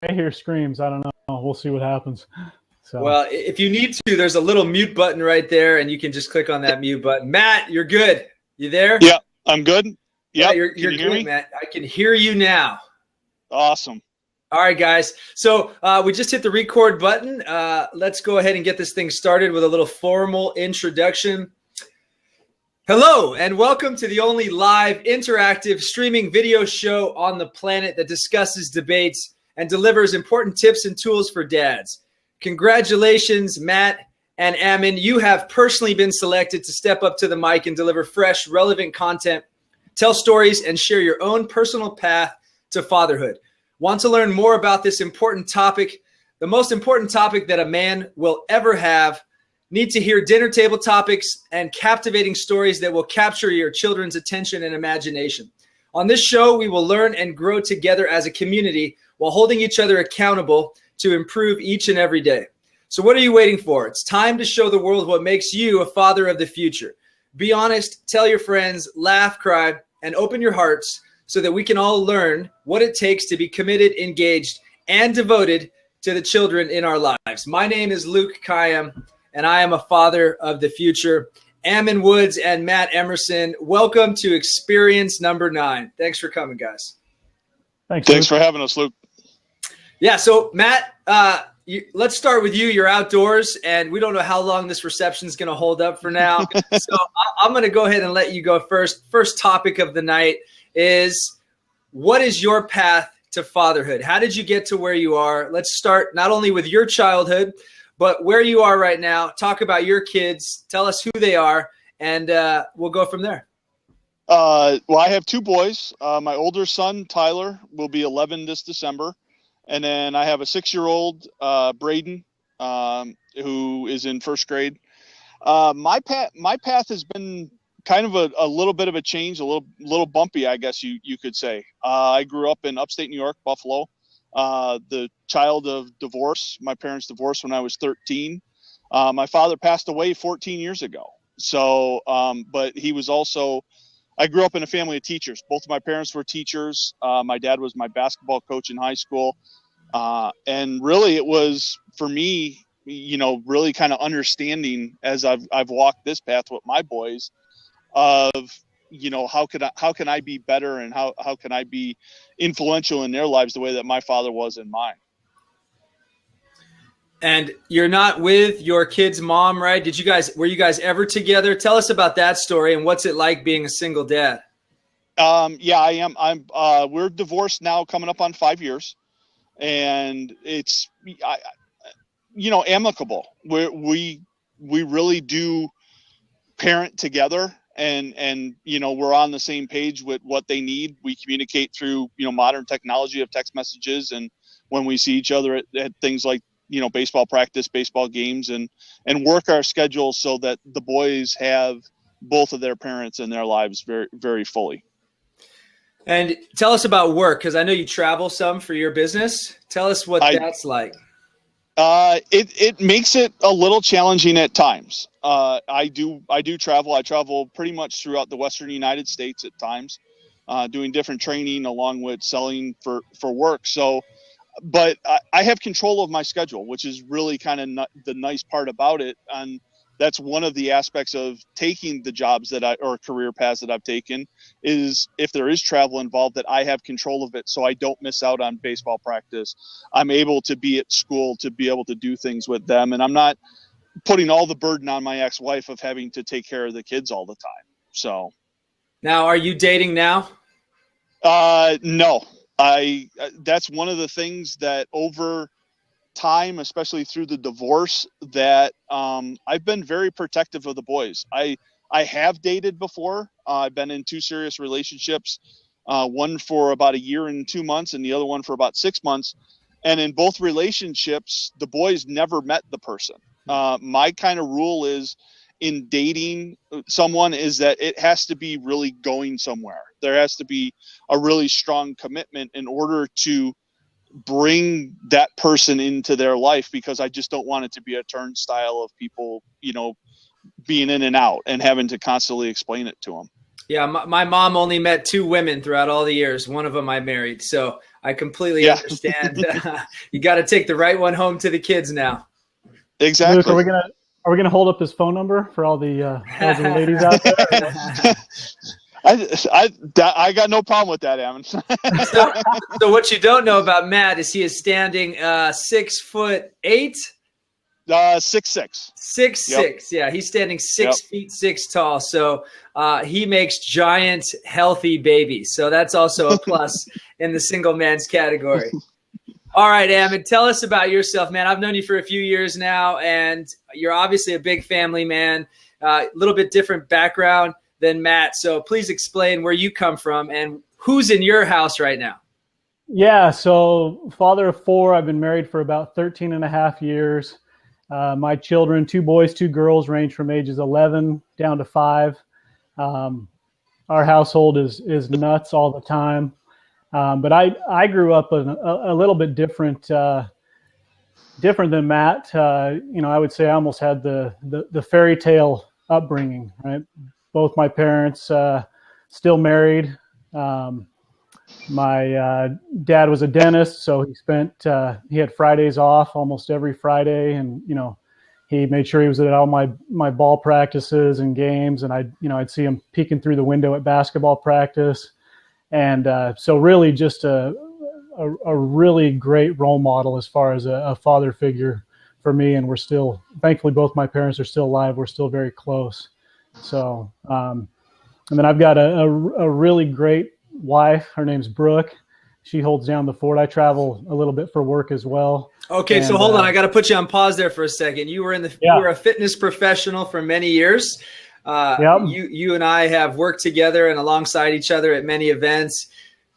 hear screams. I don't know. We'll see what happens. So. Well, if you need to, there's a little mute button right there, and you can just click on that mute button. Matt, you're good. You there? Yeah, I'm good. Yeah, Yep. you're good, Matt. I can hear you now. Awesome. All right, guys. So we just hit the record button. Let's go ahead and get this thing started with a little formal introduction. Hello, and welcome to the only live, interactive, streaming video show on the planet that discusses, debates, and delivers important tips and tools for dads. Congratulations, Matt and Ammon. You have personally been selected to step up to the mic and deliver fresh, relevant content, tell stories, and share your own personal path to fatherhood. Want to learn more about this important topic, the most important topic that a man will ever have? Need to hear dinner table topics and captivating stories that will capture your children's attention and imagination. On this show, we will learn and grow together as a community while holding each other accountable to improve each and every day. So what are you waiting for? It's time to show the world what makes you a father of the future. Be honest, tell your friends, laugh, cry, and open your hearts so that we can all learn what it takes to be committed, engaged, and devoted to the children in our lives. My name is Luke KAYYEM, and I am a father of the future. Ammon Woods and Matt Emmerson, welcome to Experience Number 9. Thanks for coming, guys. Thanks for having us, Luke. Yeah, so Matt, let's start with you. You're outdoors, and we don't know how long this reception is going to hold up for now. So I'm going to go ahead and let you go first. First topic of the night is, what is your path to fatherhood? How did you get to where you are? Let's start not only with your childhood, but where you are right now. Talk about your kids. Tell us who they are, and we'll go from there. Well, I have two boys. My older son, Tyler, will be 11 this December. And then I have a 6-year-old, Braden, who is in first grade. My path has been kind of a little bit of a change, a little bumpy, I guess you could say. I grew up in upstate New York, Buffalo, the child of divorce. My parents divorced when I was 13. My father passed away 14 years ago. So, but he was also, I grew up in a family of teachers. Both of my parents were teachers. My dad was my basketball coach in high school. And really it was, for me, really kind of understanding as I've walked this path with my boys of, how can I be better, and how can I be influential in their lives the way that my father was in mine. And you're not with your kid's mom, right? Were you guys ever together? Tell us about that story, and what's it like being a single dad? Yeah, I am. We're divorced now, coming up on 5 years, and it's, amicable. We really do parent together, and we're on the same page with what they need. We communicate through, modern technology of text messages, and when we see each other at things like, baseball practice, baseball games, and work our schedules so that the boys have both of their parents in their lives very, very fully. And tell us about work, because I know you travel some for your business. Tell us what that's like. It makes it a little challenging at times. I do travel. I travel pretty much throughout the Western United States at times, doing different training along with selling for work. So, but I have control of my schedule, which is really kind of the nice part about it. And that's one of the aspects of taking the jobs or career paths that I've taken, is if there is travel involved, that I have control of it, so I don't miss out on baseball practice. I'm able to be at school, to be able to do things with them. And I'm not putting all the burden on my ex-wife of having to take care of the kids all the time. So. Now, are you dating now? No. That's one of the things that over time, especially through the divorce, that I've been very protective of the boys. I have dated before. I've been in 2 serious relationships, one for about 1 year and 2 months, and the other one for about 6 months. And in both relationships, the boys never met the person. My kind of rule is, in dating someone, is that it has to be really going somewhere. There has to be a really strong commitment in order to bring that person into their life, because I just don't want it to be a turnstile of people, being in and out and having to constantly explain it to them. Yeah, my mom only met 2 women throughout all the years. One of them I married. So I completely understand. You got to take the right one home to the kids now. Exactly. Luke, are we gonna hold up his phone number for all the ladies out there? I got no problem with that, Ammon. So what you don't know about Matt is he is standing 6'8". 6'6". 6'6". Yep. Yeah, he's standing 6'6" tall. So he makes giant, healthy babies. So that's also a plus in the single man's category. All right, Ammon, tell us about yourself, man. I've known you for a few years now, and you're obviously a big family man, a little bit different background than Matt. So please explain where you come from and who's in your house right now. Yeah, so father of 4. I've been married for about 13 and a half years. My children, 2 boys, 2 girls, range from ages 11 down to 5. Our household is nuts all the time. But I grew up a little bit different than Matt. I would say I almost had the fairy tale upbringing, right? Both my parents still married. My dad was a dentist, so he had Fridays off almost every Friday, and he made sure he was at all my ball practices and games, and I'd see him peeking through the window at basketball practice. And so really just a really great role model as far as a father figure for me. And we're still, thankfully, both my parents are still alive. We're still very close. So, and then I've got a really great wife. Her name's Brooke. She holds down the fort. I travel a little bit for work as well. Okay, so hold on. I got to put you on pause there for a second. You were you were a fitness professional for many years. You and I have worked together and alongside each other at many events.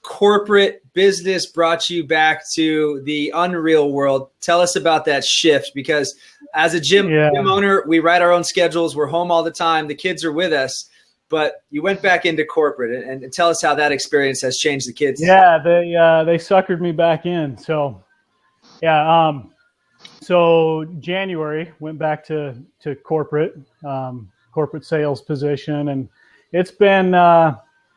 Corporate business brought you back to the unreal world. Tell us about that shift, because as a gym owner, we write our own schedules. We're home all the time. The kids are with us, but you went back into corporate, and tell us how that experience has changed the kids. Yeah, they suckered me back in. So, so January went back to corporate sales position, and it's been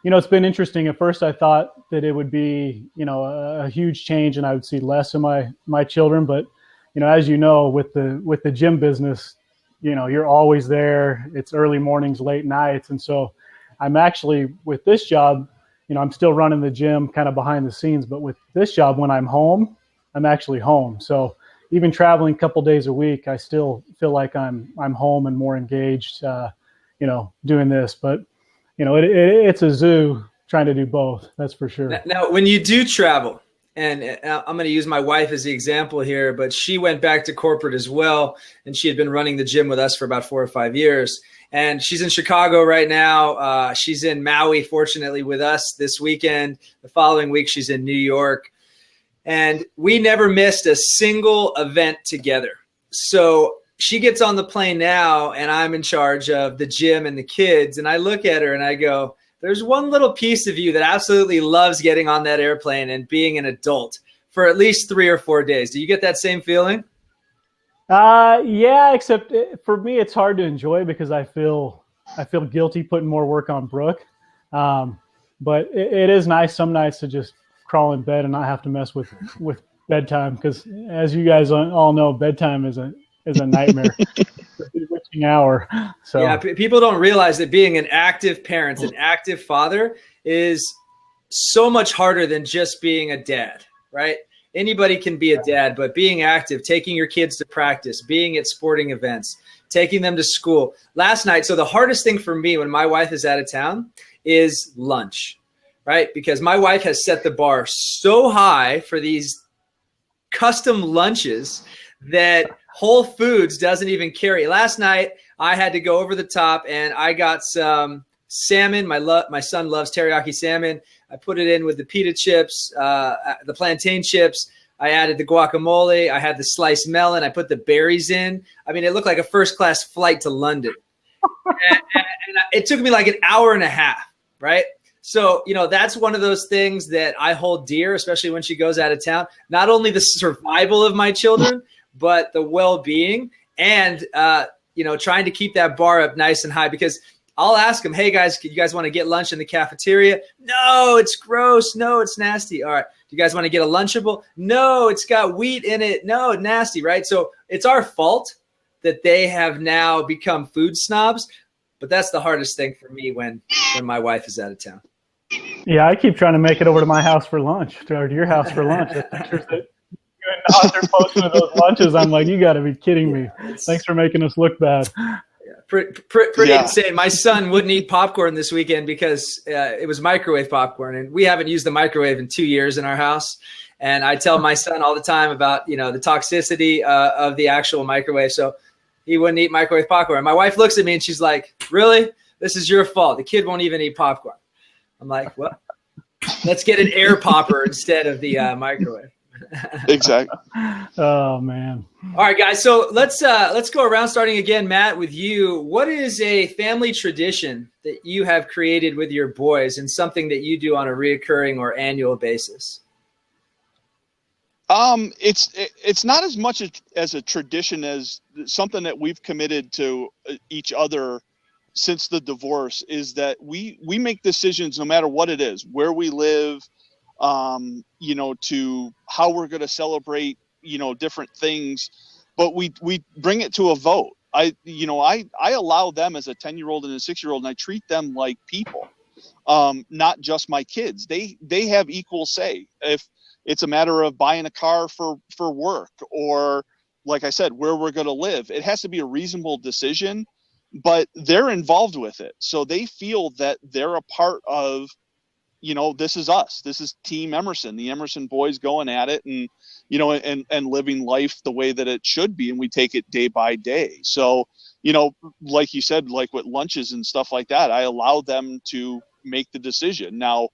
it's been interesting. At first I thought that it would be a huge change and I would see less of my children, but as with the gym business, you're always there. It's early mornings, late nights, and so I'm actually, with this job, I'm still running the gym kind of behind the scenes, but with this job, when I'm home, I'm actually home. So even traveling a couple days a week, I still feel like I'm home and more engaged, doing this. But, it's a zoo trying to do both. That's for sure. Now, when you do travel, and I'm going to use my wife as the example here, but she went back to corporate as well, and she had been running the gym with us for about 4 or 5 years. And she's in Chicago right now. She's in Maui, fortunately, with us this weekend. The following week, she's in New York. And we never missed a single event together. So she gets on the plane now, and I'm in charge of the gym and the kids. And I look at her and I go, there's one little piece of you that absolutely loves getting on that airplane and being an adult for at least 3 or 4 days. Do you get that same feeling? Yeah, except for me, it's hard to enjoy because I feel guilty putting more work on Brooke. But it is nice some nights to just crawl in bed and not have to mess with bedtime, because as you guys all know, bedtime is a nightmare. It's a witching hour. So yeah, people don't realize that being an active parent, an active father, is so much harder than just being a dad, right? Anybody can be a dad, but being active, taking your kids to practice, being at sporting events, taking them to school. Last night, so the hardest thing for me when my wife is out of town is lunch, right? Because my wife has set the bar so high for these custom lunches that Whole Foods doesn't even carry. Last night, I had to go over the top, and I got some salmon. My son loves teriyaki salmon. I put it in with the pita chips, the plantain chips. I added the guacamole. I had the sliced melon. I put the berries in. I mean, it looked like a first-class flight to London. and it took me like an hour and a half, right? So, that's one of those things that I hold dear, especially when she goes out of town. Not only the survival of my children, but the well-being and, trying to keep that bar up nice and high, because I'll ask them, hey, guys, you guys want to get lunch in the cafeteria? No, it's gross. No, it's nasty. All right. you guys want to get a Lunchable? No, it's got wheat in it. No, nasty, right? So it's our fault that they have now become food snobs. But that's the hardest thing for me when my wife is out of town. Yeah, I keep trying to make it over to my house for lunch, or to your house for lunch. The pictures that you and Knox are posting of those lunches, I'm like, you got to be kidding me. Thanks for making us look bad. Pretty insane. My son wouldn't eat popcorn this weekend because it was microwave popcorn, and we haven't used the microwave in 2 years in our house. And I tell my son all the time about, the toxicity of the actual microwave. So he wouldn't eat microwave popcorn. My wife looks at me and she's like, really? This is your fault. The kid won't even eat popcorn. I'm like, well, let's get an air popper instead of the microwave. Exactly. Oh, man. All right, guys. So let's go around, starting again, Matt, with you. What is a family tradition that you have created with your boys and something that you do on a reoccurring or annual basis? It's not as much as a tradition as something that we've committed to each other since the divorce, is that we make decisions no matter what it is, where we live, to how we're going to celebrate, different things, but we bring it to a vote. I allow them as a 10-year-old and a 6-year-old, and I treat them like people, not just my kids. They have equal say. If it's a matter of buying a car for work, or like I said, where we're going to live, it has to be a reasonable decision, but they're involved with it. So they feel that they're a part of, this is us. This is Team Emmerson, the Emmerson boys going at it and, and living life the way that it should be. And we take it day by day. So, like you said, like with lunches and stuff like that, I allow them to make the decision. Now,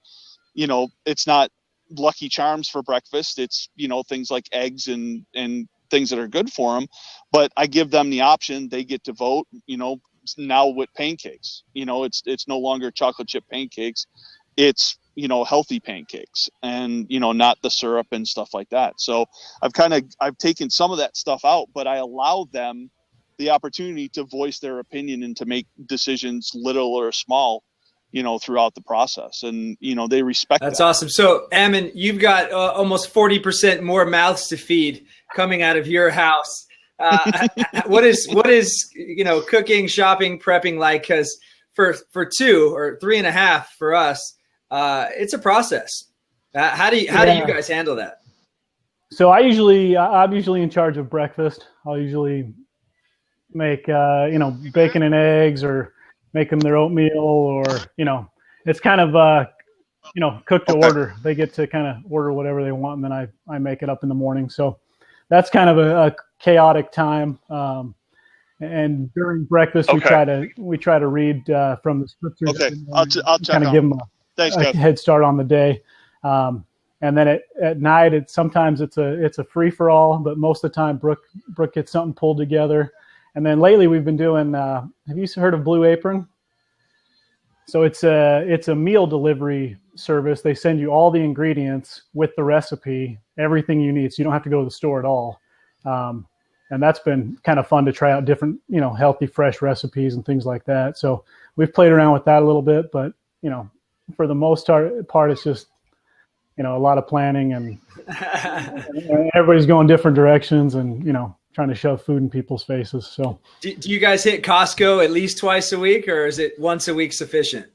it's not Lucky Charms for breakfast. It's, things like eggs and things that are good for them, but I give them the option. They get to vote, now with pancakes, it's no longer chocolate chip pancakes. It's, healthy pancakes and, not the syrup and stuff like that. So I've taken some of that stuff out, but I allow them the opportunity to voice their opinion and to make decisions, little or small, throughout the process. And, they respect That's that. awesome. So, Ammon, you've got almost 40% more mouths to feed coming out of your house. What is cooking, shopping, prepping like? Because for 2 or 3.5 for us, it's a process. How do you guys handle that? So I'm usually in charge of breakfast. I'll usually make bacon and eggs, or make them their oatmeal, or it's kind of cooked to order. They get to kind of order whatever they want, and then I make it up in the morning. So that's kind of a chaotic time. And during breakfast, we try to read from the scriptures. Okay, I'll check kind of give them a head start on the day. And then at night, sometimes it's a free for all, but most of the time Brooke gets something pulled together. And then lately we've been doing. Have you heard of Blue Apron? So it's a meal delivery service. They send you all the ingredients with the recipe, everything you need, so you don't have to go to the store at all. And that's been kind of fun to try out different, healthy, fresh recipes and things like that. So we've played around with that a little bit, but for the most part, it's just a lot of planning and everybody's going different directions and trying to shove food in people's faces. So do you guys hit Costco at least twice a week, or is it once a week sufficient?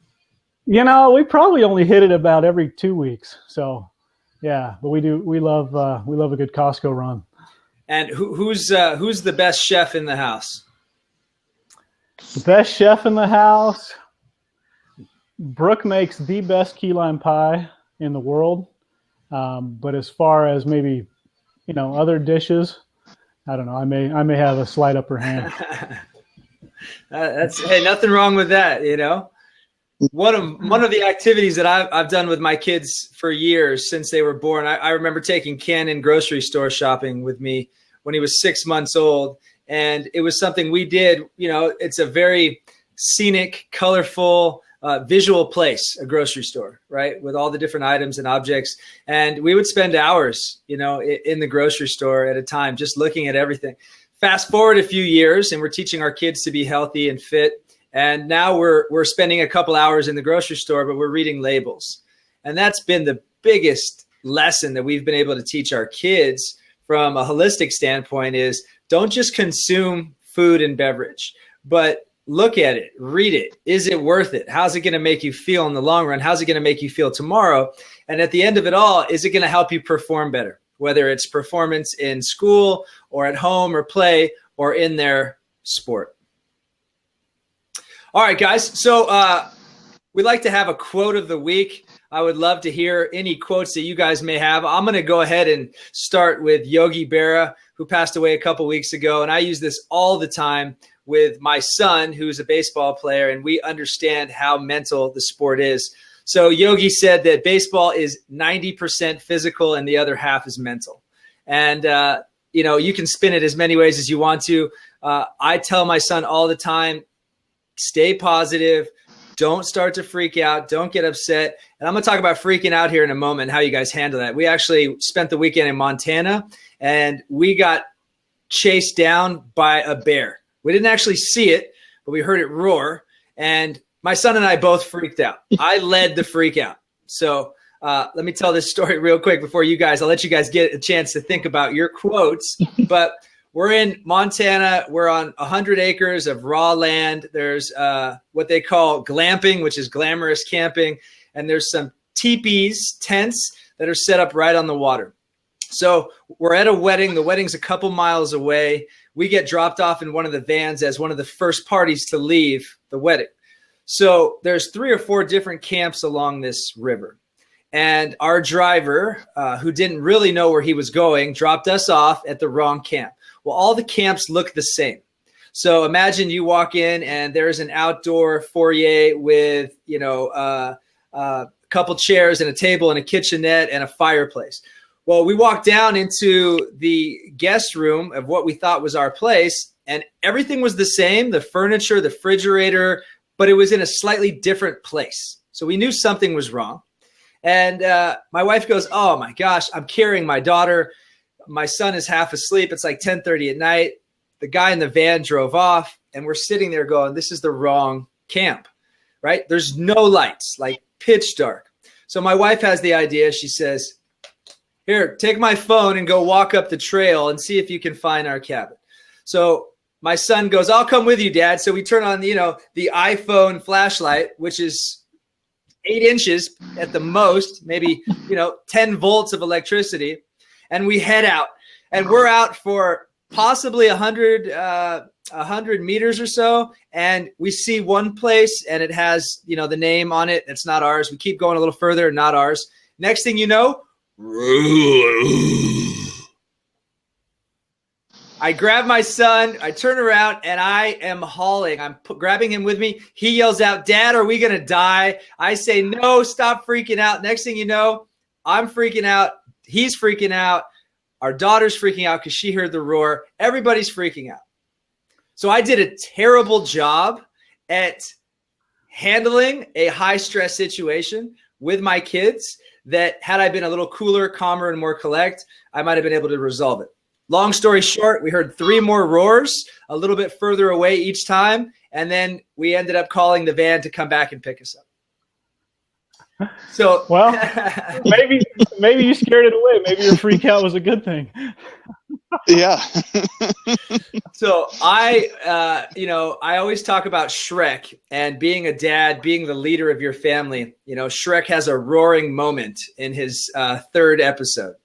We probably only hit it about every 2 weeks. So yeah, but we love a good Costco run. And who's the best chef in the house? The best chef in the house, Brooke makes the best key lime pie in the world. But as far as maybe, other dishes, I don't know. I may have a slight upper hand. Hey, nothing wrong with that. One of the activities that I've done with my kids for years since they were born. I remember taking Ken grocery store shopping with me when he was 6 months old, and it was something we did. It's a very scenic, colorful, visual place, a grocery store, right, with all the different items and objects. And we would spend hours, in the grocery store at a time, just looking at everything. Fast forward a few years, and we're teaching our kids to be healthy and fit. And now we're spending a couple hours in the grocery store, but we're reading labels. And that's been the biggest lesson that we've been able to teach our kids from a holistic standpoint is don't just consume food and beverage, but look at it, read it. Is it worth it? How's it going to make you feel in the long run? How's it going to make you feel tomorrow? And at the end of it all, is it going to help you perform better? Whether it's performance in school or at home or play or in their sport. All right, guys. So we like to have a quote of the week. I would love to hear any quotes that you guys may have. I'm going to go ahead and start with Yogi Berra, who passed away a couple weeks ago. And I use this all the time with my son, who's a baseball player, and we understand how mental the sport is. So Yogi said that baseball is 90% physical and the other half is mental. And, you can spin it as many ways as you want to. I tell my son all the time, stay positive. Don't start to freak out. Don't get upset. And I'm going to talk about freaking out here in a moment, how you guys handle that. We actually spent the weekend in Montana, and we got chased down by a bear. We didn't actually see it, but we heard it roar. And my son and I both freaked out. I led the freak out. So let me tell this story real quick before I'll let you guys get a chance to think about your quotes. But we're in Montana. We're on 100 acres of raw land. There's what they call glamping, which is glamorous camping. And there's some teepees, tents that are set up right on the water. So we're at a wedding. The wedding's a couple miles away. We get dropped off in one of the vans as one of the first parties to leave the wedding. So there's 3 or 4 different camps along this river. And our driver, who didn't really know where he was going, dropped us off at the wrong camp. Well, all the camps look the same. So imagine you walk in and there's an outdoor foyer with, a couple chairs and a table and a kitchenette and a fireplace. Well, we walked down into the guest room of what we thought was our place, and everything was the same, the furniture, the refrigerator, but it was in a slightly different place. So we knew something was wrong. And my wife goes, oh my gosh, I'm carrying my daughter. My son is half asleep. It's like 10:30 at night. The guy in the van drove off, and we're sitting there going, this is the wrong camp, right? There's no lights, like pitch dark. So my wife has the idea. She says, here, take my phone and go walk up the trail and see if you can find our cabin. So my son goes, I'll come with you, Dad. So we turn on, the iPhone flashlight, which is 8 inches at the most, maybe, 10 volts of electricity. And we head out, and we're out for possibly 100 meters or so. And we see one place, and it has, the name on it. It's not ours. We keep going a little further, not ours. Next thing you know, I grab my son, I turn around, and I am hauling. I'm grabbing him with me. He yells out, Dad, are we going to die? I say, no, stop freaking out. Next thing you know, I'm freaking out. He's freaking out. Our daughter's freaking out because she heard the roar. Everybody's freaking out. So I did a terrible job at handling a high-stress situation with my kids that had I been a little cooler, calmer, and more collect, I might have been able to resolve it. Long story short, we heard 3 more roars a little bit further away each time, and then we ended up calling the van to come back and pick us up. So, well, maybe you scared it away. Maybe your freak out was a good thing. Yeah. So I always talk about Shrek and being a dad, being the leader of your family. Shrek has a roaring moment in his 3rd episode,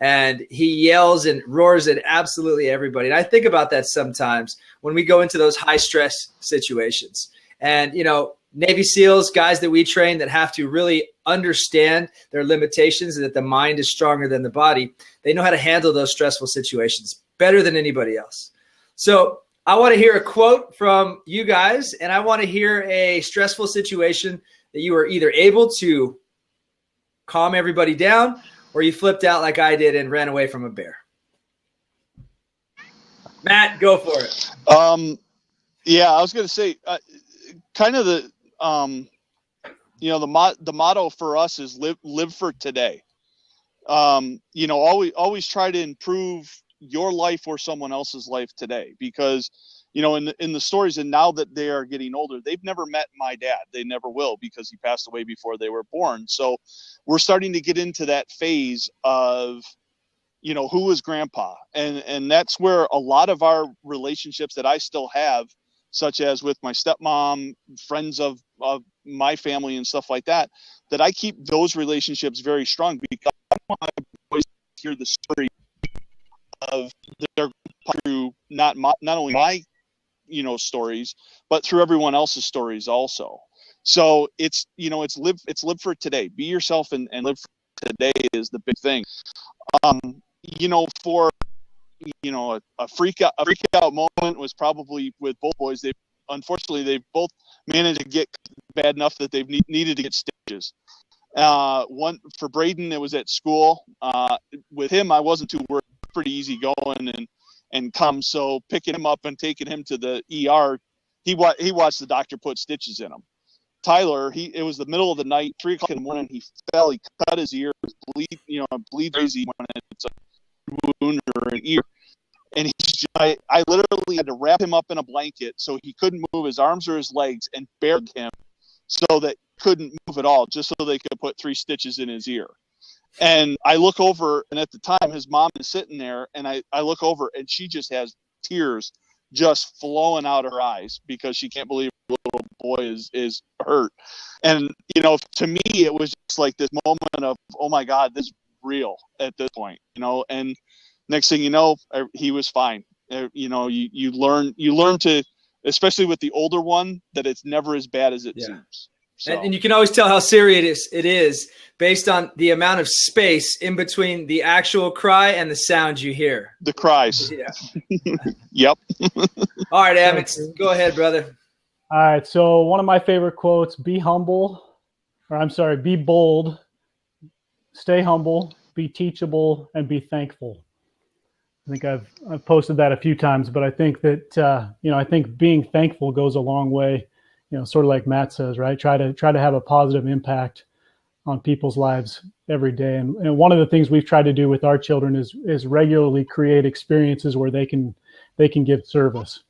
and he yells and roars at absolutely everybody. And I think about that sometimes when we go into those high stress situations. And, Navy SEALs, guys that we train that have to really understand their limitations and that the mind is stronger than the body. They know how to handle those stressful situations better than anybody else. So I want to hear a quote from you guys, and I want to hear a stressful situation that you were either able to calm everybody down or you flipped out like I did and ran away from a bear. Matt, go for it. Yeah, I was going to say kind of the motto for us is live for today. Always try to improve your life or someone else's life today, because, you know, in the stories, and now that they are getting older, they've never met my dad. They never will, because he passed away before they were born. So we're starting to get into that phase of, you know, who is grandpa? And that's where a lot of our relationships that I still have, such as with my stepmom, friends of my family and stuff like that, that I keep those relationships very strong, because I want my boys to hear the story of their through not only my, you know, stories, but through everyone else's stories also. So it's, you know, it's live for today. Be yourself and live for today is the big thing. You know, for, you know, a freak out moment was probably with both boys. Unfortunately they've both managed to get bad enough that they've needed to get stitches. One for Braden, it was at school. With him, I wasn't too worried. Pretty easy going and come. So picking him up and taking him to the ER, he watched the doctor put stitches in him. Tyler, it was the middle of the night, 3 o'clock in the morning. He fell. He cut his ear. Bleed crazy when it's a wound or an ear. And I literally had to wrap him up in a blanket so he couldn't move his arms or his legs, and buried him so that he couldn't move at all, just so they could put 3 stitches in his ear. And I look over, and at the time his mom is sitting there, and I look over, and she just has tears just flowing out her eyes because she can't believe her little boy is hurt. And, you know, to me, it was just like this moment of, oh my God, this is real at this point, you know. And next thing you know, he was fine. You know, you learn to, especially with the older one, that it's never as bad as it seems. So. And you can always tell how serious it is based on the amount of space in between the actual cry and the sound you hear. The cries. Yeah. Yep. All right, Ammons, go ahead, brother. All right. So one of my favorite quotes: be bold, stay humble, be teachable, and be thankful. I think I've posted that a few times, but I think that, you know, I think being thankful goes a long way. You know, sort of like Matt says, right? Try to have a positive impact on people's lives every day. And one of the things we've tried to do with our children is regularly create experiences where they can give service.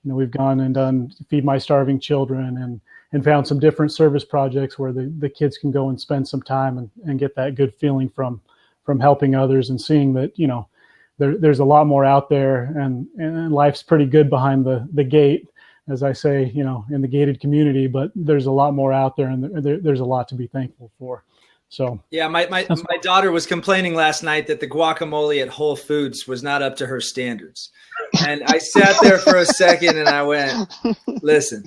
You know, we've gone and done Feed My Starving Children and found some different service projects where the kids can go and spend some time and get that good feeling from helping others and seeing that, you know, there's a lot more out there, and life's pretty good behind the gate, as I say, you know, in the gated community, but there's a lot more out there, and there's a lot to be thankful for. So yeah, my daughter was complaining last night that the guacamole at Whole Foods was not up to her standards. And I sat there for a second and I went, listen,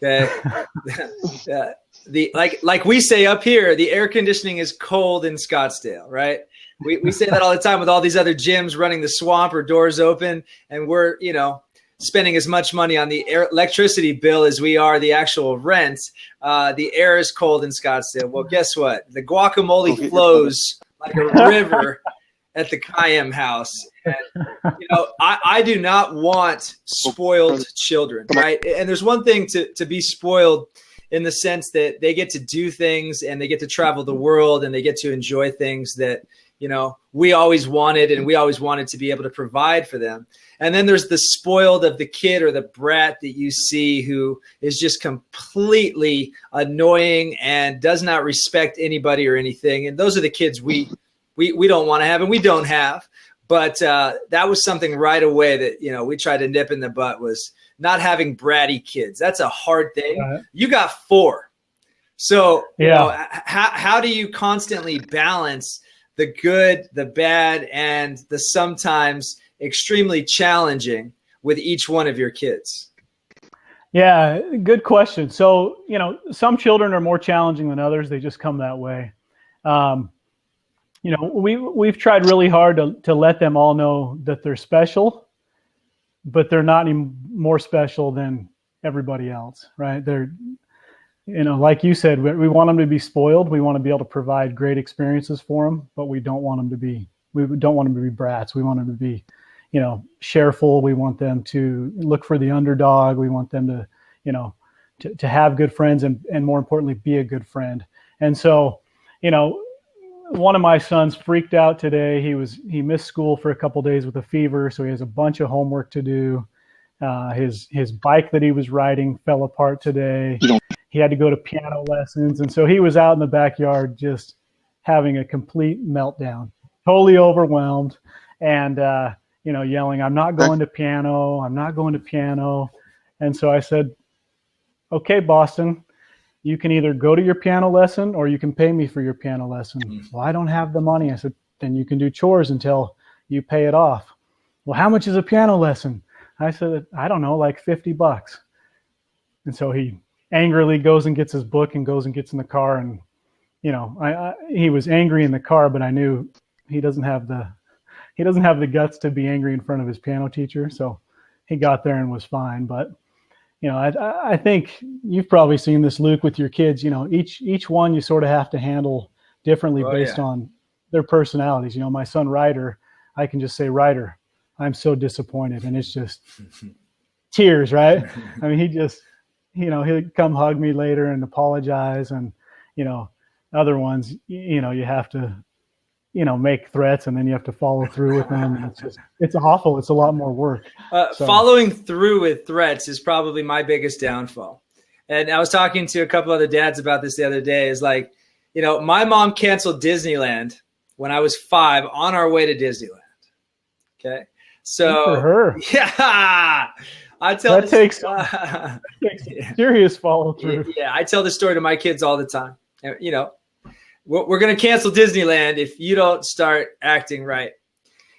okay. Like we say up here, the air conditioning is cold in Scottsdale, right? We say that all the time with all these other gyms running the swamp or doors open, and we're, you know, spending as much money on the electricity bill as we are the actual rent. The air is cold in Scottsdale. Well, guess what? The guacamole flows like a river at the KAYYEM house. And, you know, I do not want spoiled children, right? And there's one thing to be spoiled in the sense that they get to do things and they get to travel the world and they get to enjoy things that, you know, we always wanted, and we always wanted to be able to provide for them. And then there's the spoiled of the kid or the brat that you see who is just completely annoying and does not respect anybody or anything. And those are the kids we don't want to have, and we don't have. But that was something right away that, you know, we tried to nip in the butt, was not having bratty kids. That's a hard thing. Right. You got 4. So, you know, how do you constantly balance the good, the bad, and the sometimes extremely challenging with each one of your kids? Yeah, good question. So, you know, some children are more challenging than others. They just come that way. You know, we've tried really hard to let them all know that they're special, but they're not any more special than everybody else, right? They're, you know, like you said, we want them to be spoiled. We want to be able to provide great experiences for them, but we don't want them to be brats. We want them to be, you know, shareful. We want them to look for the underdog. We want them to, you know, to have good friends and more importantly, be a good friend. And so, you know, one of my sons freaked out today. He missed school for a couple days with a fever, so he has a bunch of homework to do. His bike that he was riding fell apart today. He had to go to piano lessons, and so he was out in the backyard just having a complete meltdown, totally overwhelmed, and yelling, "I'm not going to piano. I'm not going to piano." And so I said, "Okay, Boston, you can either go to your piano lesson or you can pay me for your piano lesson." Well, I don't have the money. I said, "Then you can do chores until you pay it off." Well, how much is a piano lesson? I said, "I don't know, like $50. And so he angrily goes and gets his book and goes and gets in the car. And, he was angry in the car, but I knew he doesn't have the guts to be angry in front of his piano teacher. So he got there and was fine. But, I think you've probably seen this, Luke, with your kids. Each one you sort of have to handle differently based on their personalities. My son Ryder, I can just say, "Ryder, I'm so disappointed," and it's just tears, right? I mean, he'll come hug me later and apologize, and other ones, you have to make threats, and then you have to follow through with them. It's awful. It's a lot more work. Following through with threats is probably my biggest downfall. And I was talking to a couple other dads about this the other day. Is like, my mom canceled Disneyland when I was 5 on our way to Disneyland. Okay. So good for her. Yeah. That takes serious follow through. Yeah. I tell this story to my kids all the time. We're going to cancel Disneyland if you don't start acting right.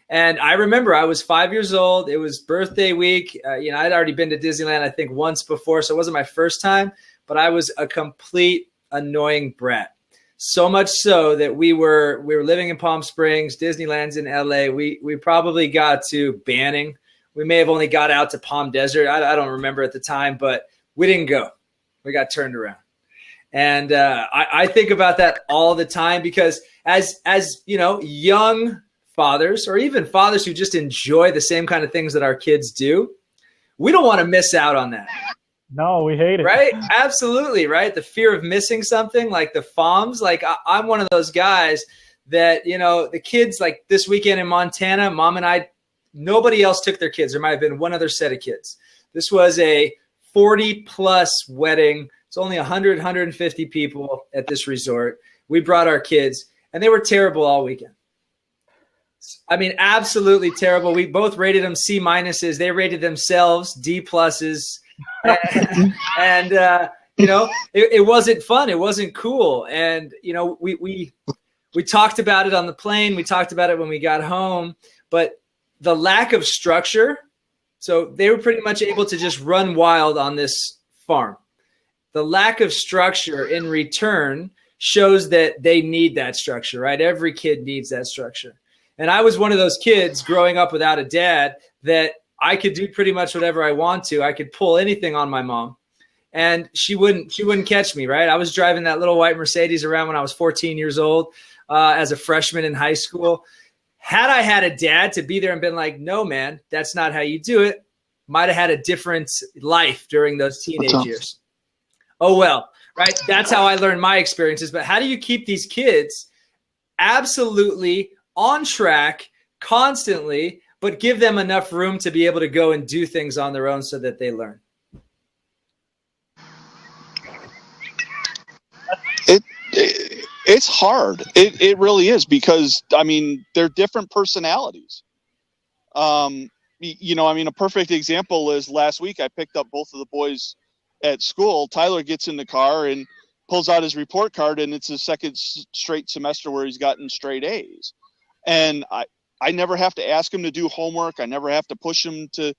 And I remember I was 5 years old. It was birthday week. I'd already been to Disneyland, I think, once before. So it wasn't my first time, but I was a complete annoying brat. So much so that we were living in Palm Springs, Disneyland's in LA. We probably got to Banning. We may have only got out to Palm Desert. I don't remember at the time, but we didn't go. We got turned around. And I think about that all the time because as young fathers or even fathers who just enjoy the same kind of things that our kids do, we don't want to miss out on that. No, we hate it. Right? Absolutely. Right. The fear of missing something like the FOMs. Like I'm one of those guys that, the kids like this weekend in Montana, Mom and I, nobody else took their kids. There might've been one other set of kids. This was a 40+ wedding. It's only 100, 150 people at this resort. We brought our kids and they were terrible all weekend. I mean, absolutely terrible. We both rated them C minuses. They rated themselves D pluses. And it wasn't fun. It wasn't cool. And, we talked about it on the plane. We talked about it when we got home, but the lack of structure. So they were pretty much able to just run wild on this farm. The lack of structure in return shows that they need that structure, right? Every kid needs that structure. And I was one of those kids growing up without a dad that I could do pretty much whatever I want to. I could pull anything on my mom and she wouldn't catch me, right? I was driving that little white Mercedes around when I was 14 years old as a freshman in high school. Had I had a dad to be there and been like, "No, man, that's not how you do it," might have had a different life during those teenage years. Oh, well, right? That's how I learned my experiences. But how do you keep these kids absolutely on track constantly, but give them enough room to be able to go and do things on their own so that they learn? It's hard. It really is because, I mean, they're different personalities. A perfect example is last week I picked up both of the boys at school. Tyler gets in the car and pulls out his report card, and it's his second straight semester where he's gotten straight A's. And I never have to ask him to do homework. I never have to push him to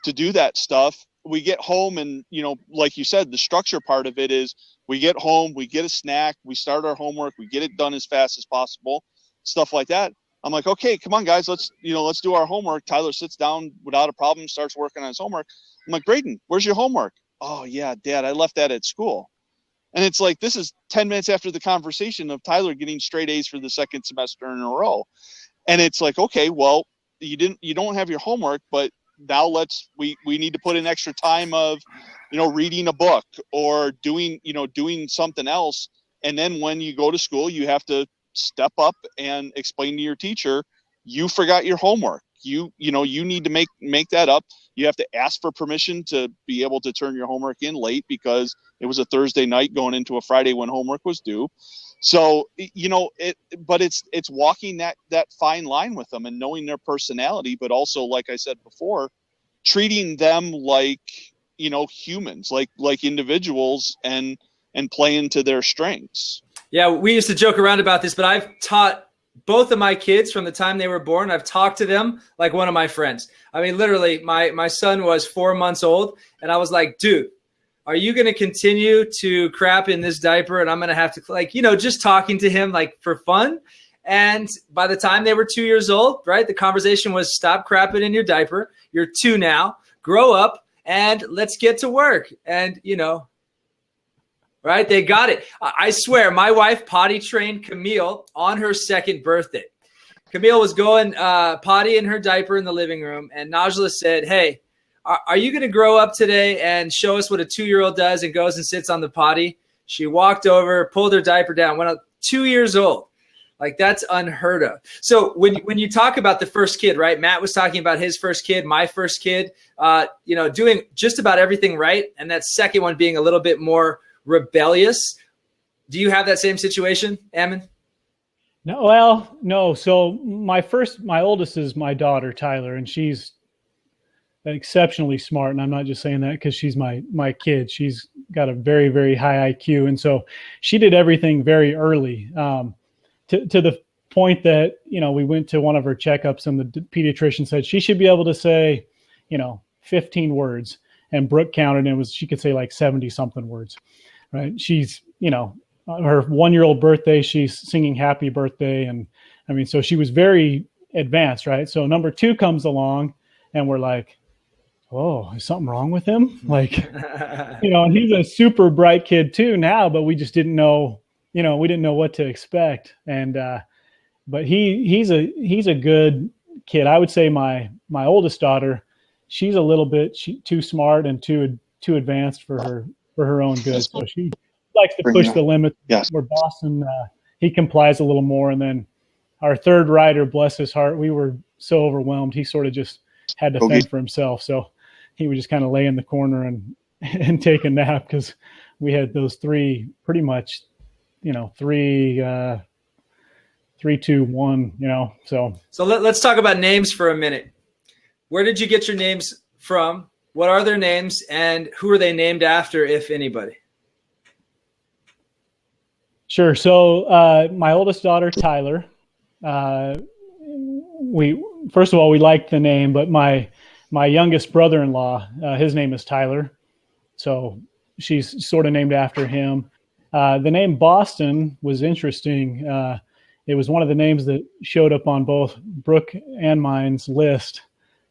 do that stuff. We get home and, like you said, the structure part of it is we get home, we get a snack, we start our homework, we get it done as fast as possible, stuff like that. I'm like, okay, come on, guys, let's do our homework. Tyler sits down without a problem, starts working on his homework. I'm like, Braden, where's your homework? Oh, yeah, Dad, I left that at school. And it's like, this is 10 minutes after the conversation of Tyler getting straight A's for the second semester in a row. And it's like, okay, well, you don't have your homework, but now we need to put in extra time of, reading a book or doing something else. And then when you go to school, you have to step up and explain to your teacher, you forgot your homework. You need to make that up. You have to ask for permission to be able to turn your homework in late because it was a Thursday night going into a Friday when homework was due. So, but it's walking that fine line with them and knowing their personality, but also, like I said before, treating them like, humans, like individuals, and playing to their strengths. Yeah, we used to joke around about this, but I've taught both of my kids from the time they were born. I've talked to them like one of my friends. I mean, literally, my son was 4 months old, and I was like, dude, are you going to continue to crap in this diaper? And I'm going to have to, just talking to him like for fun. And by the time they were 2 years old, right, the conversation was stop crapping in your diaper. You're 2 now, grow up, and let's get to work. And, right, they got it. I swear, my wife potty trained Camille on her 2nd birthday. Camille was going potty in her diaper in the living room, and Najla said, hey, are you going to grow up today and show us what a 2-year-old does and goes and sits on the potty? She walked over, pulled her diaper down, went up 2 years old. Like, that's unheard of. So when you talk about the first kid, right, Matt was talking about his first kid, my first kid, doing just about everything right, and that second one being a little bit more rebellious. Do you have that same situation, Ammon? No, well, no. So my oldest is my daughter, Tyler, and she's exceptionally smart. And I'm not just saying that because she's my kid. She's got a very, very high IQ. And so she did everything very early, to the point that, we went to one of her checkups and the pediatrician said she should be able to say, 15 words. And Brooke counted, and she could say like 70 something words, right? She's, her 1-year-old birthday, she's singing happy birthday. And I mean, so she was very advanced, right? So number 2 comes along and we're like, oh, is something wrong with him? Like, and he's a super bright kid too now, but we just didn't know, we didn't know what to expect. And, but he's a good kid. I would say my oldest daughter, she's a little bit too smart and too advanced for her own good. So she likes to push the limits. Yes. Where Boston, he complies a little more. And then our third rider, bless his heart, we were so overwhelmed. He sort of just had to fend for himself. So he would just kind of lay in the corner and take a nap because we had those 3 pretty much, 3, 2, 1, So let's talk about names for a minute. Where did you get your names from? What are their names, and who are they named after, if anybody? Sure. So my oldest daughter, Tyler, we first of all, we liked the name, but my youngest brother-in-law, his name is Tyler. So she's sort of named after him. The name Boston was interesting. It was one of the names that showed up on both Brooke and mine's list.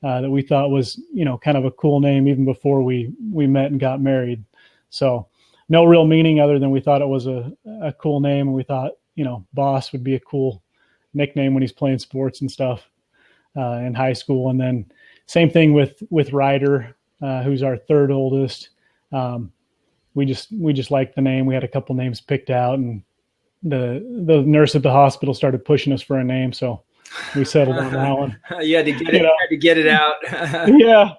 That we thought was, kind of a cool name even before we met and got married. So no real meaning other than we thought it was a cool name. And we thought, Boss would be a cool nickname when he's playing sports and stuff in high school. And then same thing with Ryder, who's our third oldest. We just liked the name. We had a couple names picked out, and the nurse at the hospital started pushing us for a name. So we settled on that one. You had to get it out. Yeah.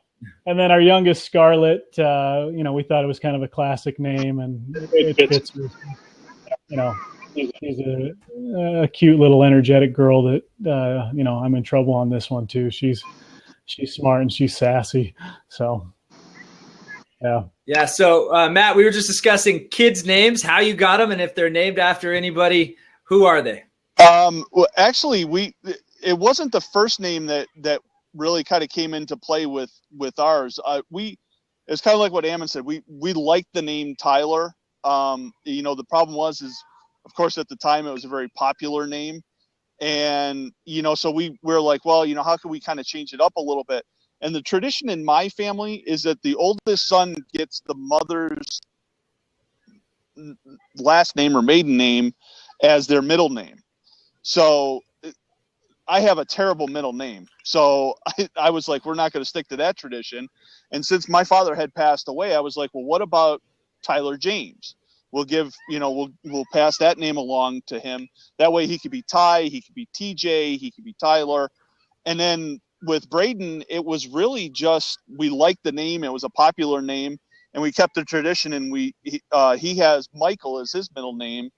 And then our youngest, Scarlett, we thought it was kind of a classic name, and it fits. She's a cute little energetic girl that, I'm in trouble on this one too. She's smart and she's sassy. So, yeah. Yeah. So, Matt, we were just discussing kids' names, how you got them, and if they're named after anybody, who are they? Well, actually, it wasn't the first name that really kind of came into play with ours. It's kind of like what Ammon said. We liked the name Tyler. The problem was of course at the time it was a very popular name, and so we were like, well, how can we kind of change it up a little bit? And the tradition in my family is that the oldest son gets the mother's last name or maiden name as their middle name. So I have a terrible middle name. So I was like, we're not going to stick to that tradition. And since my father had passed away, I was like, well, what about Tyler James? we'll give, we'll pass that name along to him. That way he could be Ty, he could be TJ, he could be Tyler. And then with Braden, it was really just, we liked the name. It was a popular name, and we kept the tradition. And he has Michael as his middle name,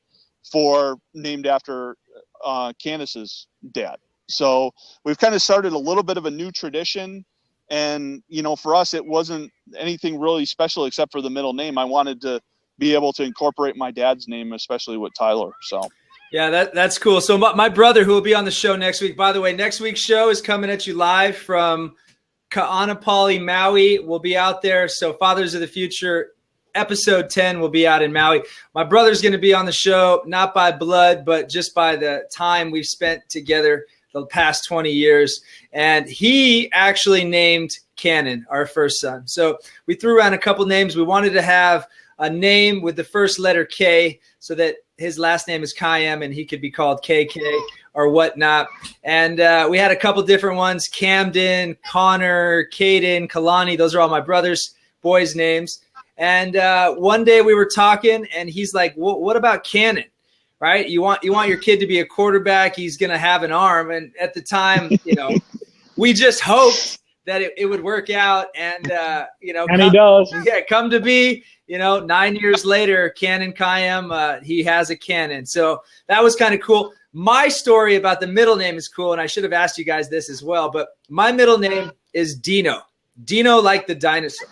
named after Candace's dad. So we've kind of started a little bit of a new tradition. And, for us, it wasn't anything really special except for the middle name. I wanted to be able to incorporate my dad's name, especially with Tyler. So. Yeah, that's cool. So my brother, who will be on the show next week, by the way, next week's show is coming at you live from Ka'anapali, Maui. We'll be out there. So Fathers of the Future, episode 10 will be out in Maui. My brother's going to be on the show, not by blood, but just by the time we've spent together the past 20 years. And he actually named Cannon, our first son. So we threw around a couple names. We wanted to have a name with the first letter K, so that his last name is KAYYEM and he could be called KK or whatnot. And we had a couple different ones: Camden, Connor, Caden, Kalani. Those are all my brother's boys' names. And one day we were talking, and he's like, "What about Cannon? Right? You want your kid to be a quarterback? He's going to have an arm." And at the time, we just hoped that it would work out, and and he does. Yeah, come to be. 9 years later, Cannon KAYYEM, he has a cannon. So that was kind of cool. My story about the middle name is cool, and I should have asked you guys this as well. But my middle name is Dino. Dino, like the dinosaur.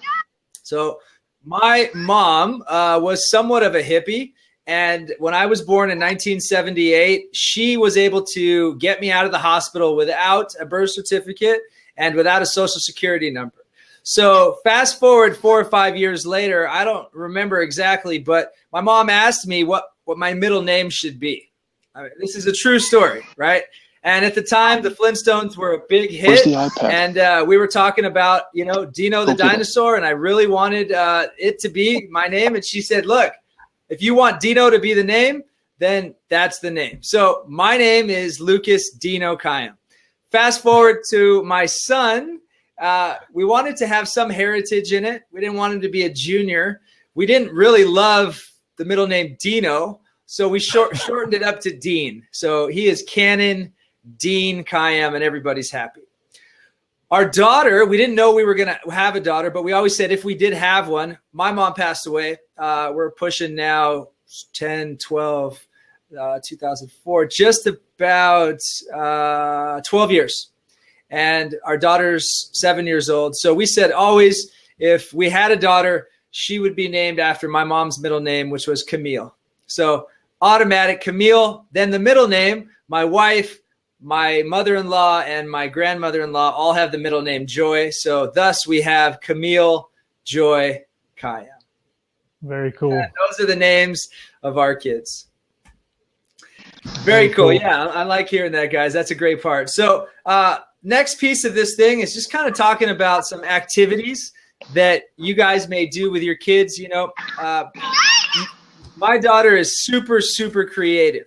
So my mom was somewhat of a hippie. And when I was born in 1978, she was able to get me out of the hospital without a birth certificate and without a social security number. So fast forward 4 or 5 years later, I don't remember exactly, but my mom asked me what my middle name should be. I mean, this is a true story, right? And at the time, the Flintstones were a big hit. And we were talking about, Dino the dinosaur, and I really wanted it to be my name. And she said, look, if you want Dino to be the name, then that's the name. So my name is Lucas Dino KAYYEM. Fast forward to my son. We wanted to have some heritage in it. We didn't want him to be a junior. We didn't really love the middle name Dino, so we shortened it up to Dean. So he is Cannon Dean KAYYEM, and everybody's happy. Our daughter, we didn't know we were going to have a daughter, but we always said if we did have one, my mom passed away. We're pushing now 10, 12, 2004, just about 12 years. And our daughter's 7 years old. So we said always, if we had a daughter, she would be named after my mom's middle name, which was Camille. So automatic Camille. Then the middle name, my wife, my mother-in-law, and my grandmother-in-law all have the middle name Joy. So thus we have Camille Joy KAYYEM. Very cool. And those are the names of our kids. Very cool. Yeah, I like hearing that, guys. That's a great part. So next piece of this thing is just kind of talking about some activities that you guys may do with your kids. My daughter is super, super creative,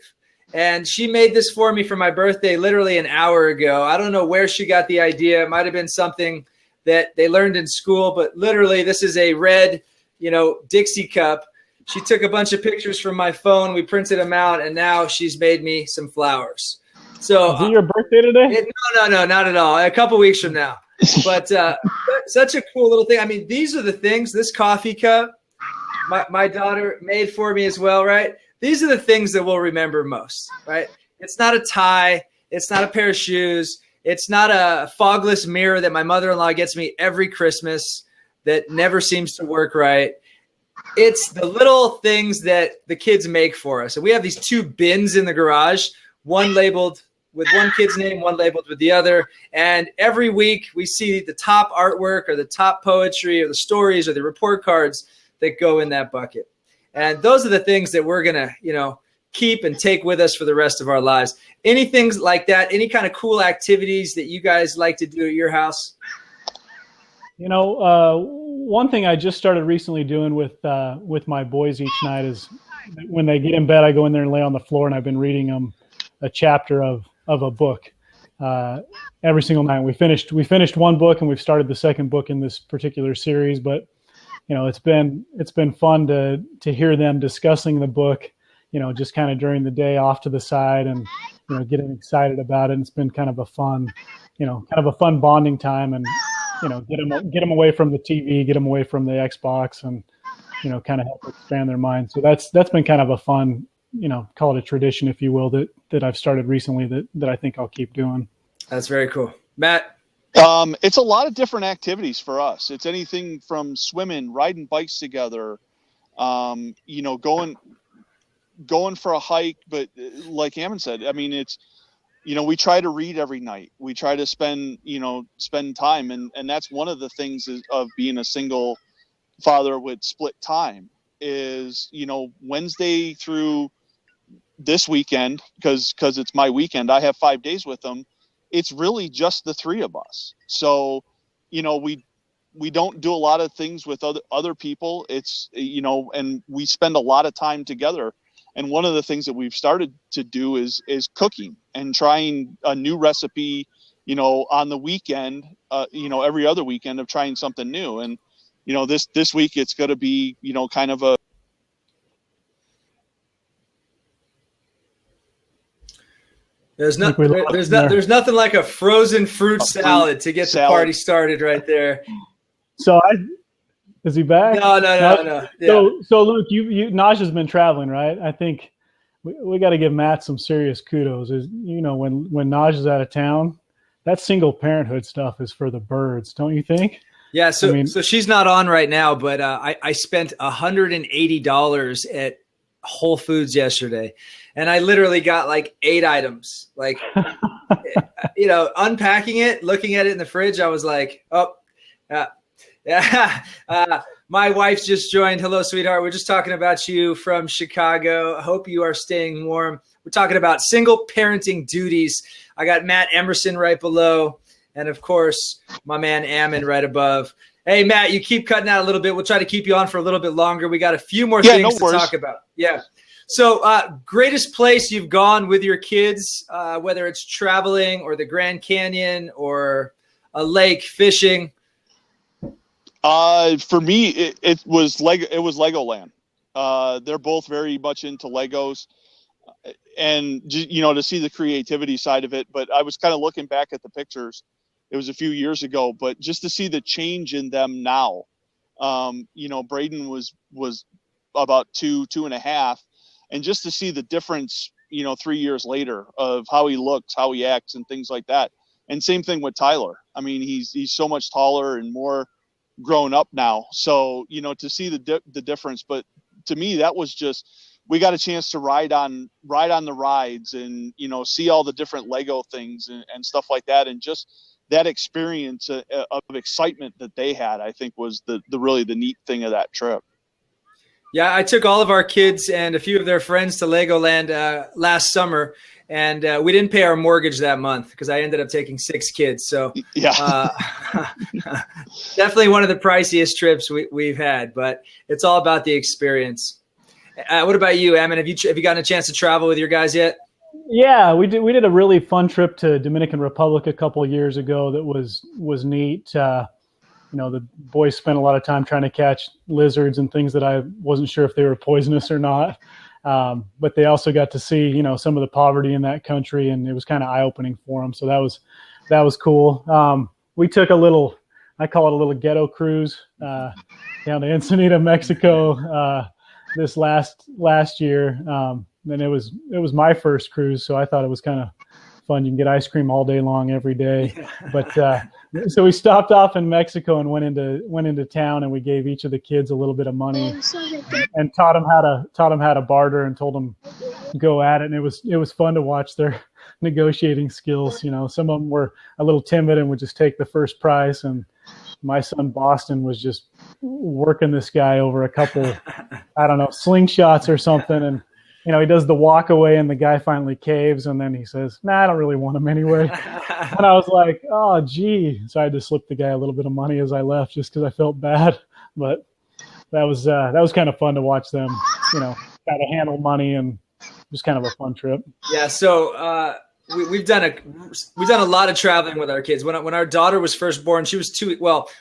and she made this for me for my birthday literally an hour ago. I don't know where she got the idea. It might have been something that they learned in school, but literally this is a red, Dixie cup. She took a bunch of pictures from my phone. We printed them out, and now she's made me some flowers. So is it your birthday today? No, not at all. A couple weeks from now. But such a cool little thing. I mean, these are the things. This coffee cup, my daughter made for me as well, right? These are the things that we'll remember most, right? It's not a tie. It's not a pair of shoes. It's not a fogless mirror that my mother-in-law gets me every Christmas that never seems to work right. It's the little things that the kids make for us. And we have these 2 bins in the garage, one labeled with one kid's name, one labeled with the other. And every week we see the top artwork or the top poetry or the stories or the report cards that go in that bucket. And those are the things that we're going to, keep and take with us for the rest of our lives. Any things like that, any kind of cool activities that you guys like to do at your house? One thing I just started recently doing with my boys each night is when they get in bed, I go in there and lay on the floor, and I've been reading them a chapter of a book every single night. We finished one book, and we've started the second book in this particular series. But it's been fun to hear them discussing the book, just kind of during the day off to the side and, getting excited about it. And it's been kind of a fun bonding time, and, get them away from the TV, get them away from the Xbox, and, kind of help expand their mind. So that's been kind of a fun, call it a tradition, if you will, that I've started recently that I think I'll keep doing. That's very cool. Matt? It's a lot of different activities for us. It's anything from swimming, riding bikes together, going for a hike. But like Ammon said, I mean, it's, we try to read every night. We try to spend time. And that's one of the things of being a single father with split time is, Wednesday through this weekend, because it's my weekend, I have 5 days with them. It's really just the three of us. So, we don't do a lot of things with other people. It's, and we spend a lot of time together. And one of the things that we've started to do is cooking and trying a new recipe, on the weekend, every other weekend of trying something new. And, this week it's going to be, kind of a, There's nothing like a frozen fruit salad to get the party started right there. So is he back? No. Yeah. So Luke, Naj's been traveling, right? I think we got to give Matt some serious kudos. When Naj is out of town, that single parenthood stuff is for the birds, don't you think? Yeah. So she's not on right now, but I spent $180 at Whole Foods yesterday, and I literally got like 8 items. Like, unpacking it, looking at it in the fridge, I was like, oh, yeah. My wife's just joined. Hello, sweetheart. We're just talking about you from Chicago. I hope you are staying warm. We're talking about single parenting duties. I got Matt Emmerson right below, and of course, my man Ammon right above. Hey, Matt, you keep cutting out a little bit. We'll try to keep you on for a little bit longer. We got a few more things to talk about. Yeah. So greatest place you've gone with your kids, whether it's traveling or the Grand Canyon or a lake, fishing? For me, it was Legoland. They're both very much into Legos, and to see the creativity side of it. But I was kind of looking back at the pictures. It was a few years ago, but just to see the change in them now. Braden was about 2.5, and just to see the difference, 3 years later of how he looks, how he acts, and things like that. And same thing with Tyler. I mean, he's so much taller and more grown up now. So, to see the difference, but to me, that was just, we got a chance to ride on the rides and, see all the different Lego things and stuff like that. And just that experience of excitement that they had, I think was the really the neat thing of that trip. Yeah. I took all of our kids and a few of their friends to Legoland last summer, and we didn't pay our mortgage that month because I ended up taking 6 kids. So yeah, definitely one of the priciest trips we've had, but it's all about the experience. What about you, Ammon? Have you gotten a chance to travel with your guys yet? Yeah, we did a really fun trip to Dominican Republic a couple of years ago. That was neat. The boys spent a lot of time trying to catch lizards and things that I wasn't sure if they were poisonous or not. But they also got to see, some of the poverty in that country, and it was kind of eye-opening for them. So that was cool. We took I call it a little ghetto cruise down to Ensenada, Mexico, this last year. And it was my first cruise, so I thought it was kind of fun. You can get ice cream all day long every day. But so we stopped off in Mexico and went into town, and we gave each of the kids a little bit of money and taught them how to barter and told them to go at it. And it was fun to watch their negotiating skills. Some of them were a little timid and would just take the first prize, and my son Boston was just working this guy over a couple, I don't know, slingshots or something. And he does the walk away, and the guy finally caves, and then he says, "Nah, I don't really want him anyway." And I was like, "Oh, gee!" So I had to slip the guy a little bit of money as I left, just because I felt bad. But that was kind of fun to watch them, kind of handle money, and just kind of a fun trip. Yeah. So we've done a lot of traveling with our kids. When our daughter was first born, she was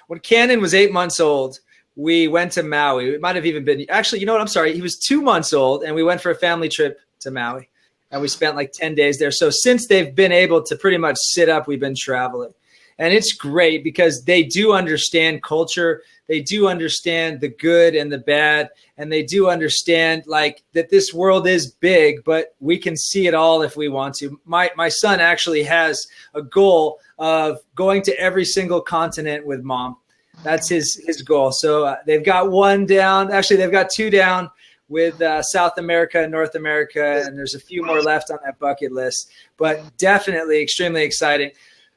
when Cannon was 8 months old, we went to Maui. It might have even been, actually, you know what? I'm sorry. He was 2 months old, and we went for a family trip to Maui, and we spent like 10 days there. So since they've been able to pretty much sit up, we've been traveling. And it's great because they do understand culture. They do understand the good and the bad. And they do understand like that this world is big, but we can see it all if we want to. My son actually has a goal of going to every single continent with mom. That's his goal. So they've got one down. Actually, they've got two down with South America and North America. And there's a few more left on that bucket list. But definitely extremely exciting.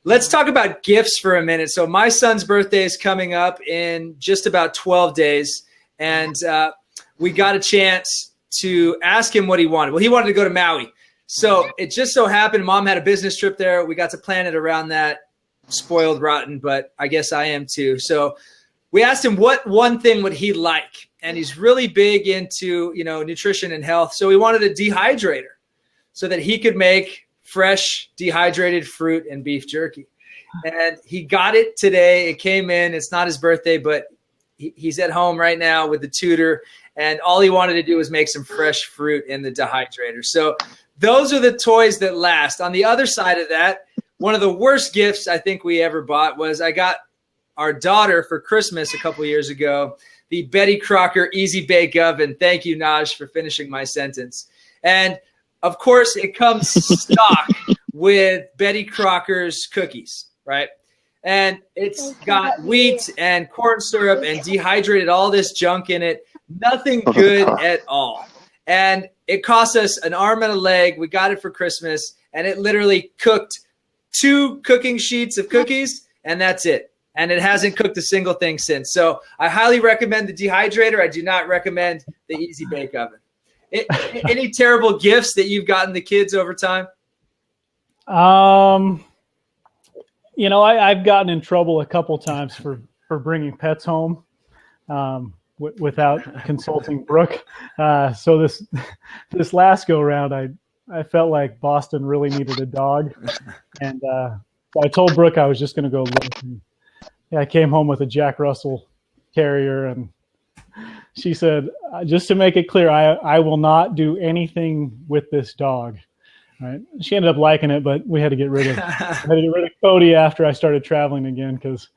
Let's talk about gifts for a minute. So my son's birthday is coming up in just about 12 days. And we got a chance to ask him what he wanted. Well, he wanted to go to Maui. So it just so happened mom had a business trip there. We got to plan it around that. Spoiled rotten, but I guess I am too. So we asked him what one thing would he like. And he's really big into, nutrition and health. So we wanted a dehydrator so that he could make fresh dehydrated fruit and beef jerky. And he got it today. It came in. It's not his birthday, but he's at home right now with the tutor. And all he wanted to do was make some fresh fruit in the dehydrator. So those are the toys that last. On the other side of that, one of the worst gifts I think we ever bought was I got our daughter for Christmas a couple years ago, the Betty Crocker Easy Bake Oven. Thank you, Naj, for finishing my sentence. And of course, it comes stock with Betty Crocker's cookies, right? And it's got wheat and corn syrup and dehydrated all this junk in it. Nothing good at all. And it cost us an arm and a leg. We got it for Christmas, and it literally cooked 2 cooking sheets of cookies, and that's it. And it hasn't cooked a single thing since. So I highly recommend the dehydrator. I do not recommend the Easy Bake Oven. Any terrible gifts that you've gotten the kids over time? I've gotten in trouble a couple times for bringing pets home without consulting Brooke. So this last go round, I felt like Boston really needed a dog, and I told Brooke I was just going to go look. And, I came home with a Jack Russell Terrier, and she said, just to make it clear, I will not do anything with this dog. Right? She ended up liking it, but we had to get rid of Cody after I started traveling again because,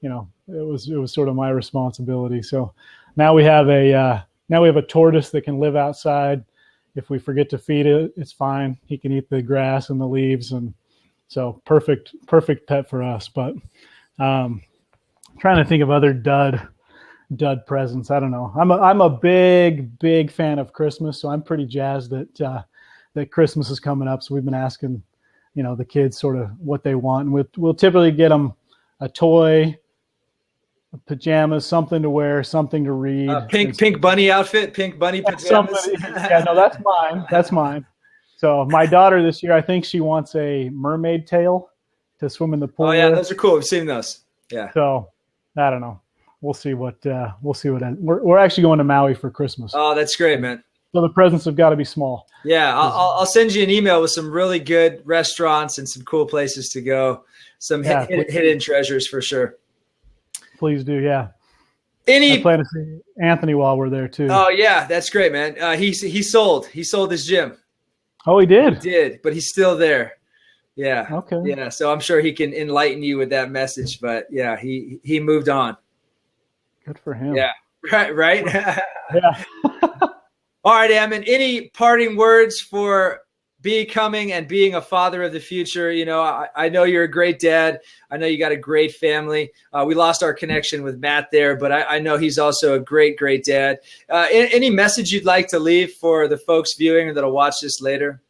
it was sort of my responsibility. So now we have a tortoise that can live outside. If we forget to feed it, it's fine. He can eat the grass and the leaves, and so perfect pet for us. But trying to think of other dud presents. I don't know. I'm a big fan of Christmas, so I'm pretty jazzed that Christmas is coming up. So we've been asking, the kids sort of what they want, and we'll typically get them a toy, pajamas, something to wear, something to read. Pink bunny outfit, pink bunny pajamas. Yeah, no, that's mine. That's mine. So my daughter this year, I think she wants a mermaid tail to swim in the pool. Oh yeah, those are cool. I've seen those. Yeah. So I don't know. We'll see what. We're actually going to Maui for Christmas. Oh, that's great, man. So the presents have got to be small. Yeah, I'll send you an email with some really good restaurants and some cool places to go. Some hidden treasures for sure. Please do, yeah. I plan to see Anthony while we're there too. Oh yeah, that's great, man. He sold his gym. Oh, he did. He did, but he's still there. Yeah. Okay. Yeah, so I'm sure he can enlighten you with that message. But yeah, he moved on. Good for him. Yeah. Right. Yeah. All right, Ammon. Any parting words for becoming and being a father of the future? I know you're a great dad. I know you got a great family. We lost our connection with Matt there, but I know he's also a great dad. Any message you'd like to leave for the folks viewing that'll watch this later?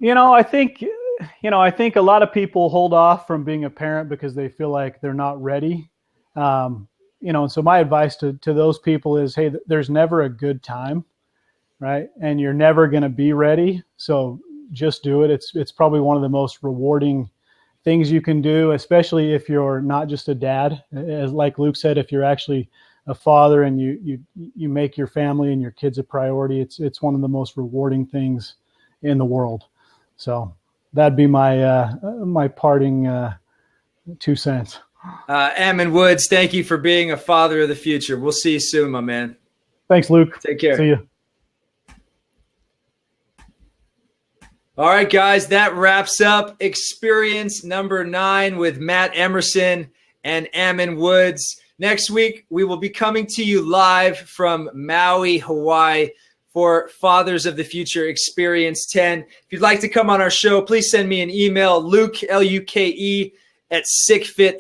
I think a lot of people hold off from being a parent because they feel like they're not ready. And so my advice to those people is, hey, there's never a good time, right? And you're never going to be ready. So just do it. It's probably one of the most rewarding things you can do, especially if you're not just a dad. As like Luke said, if you're actually a father and you make your family and your kids a priority, it's one of the most rewarding things in the world. So that'd be my parting 2 cents. Ammon Woods, thank you for being a father of the future. We'll see you soon, my man. Thanks, Luke. Take care. See you. All right, guys, that wraps up experience number 9 with Matt Emmerson and Ammon Woods. Next week, we will be coming to you live from Maui, Hawaii for Fathers of the Future Experience 10. If you'd like to come on our show, please send me an email, Luke, Luke, at sickfit,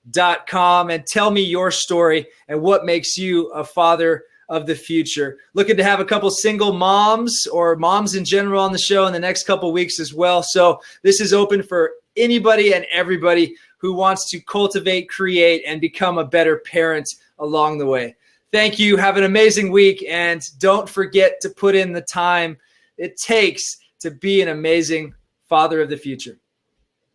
SICFIT.com, and tell me your story and what makes you a father of the future. Looking to have a couple single moms or moms in general on the show in the next couple weeks as well. So this is open for anybody and everybody who wants to cultivate, create, and become a better parent along the way. Thank you. Have an amazing week. And don't forget to put in the time it takes to be an amazing father of the future.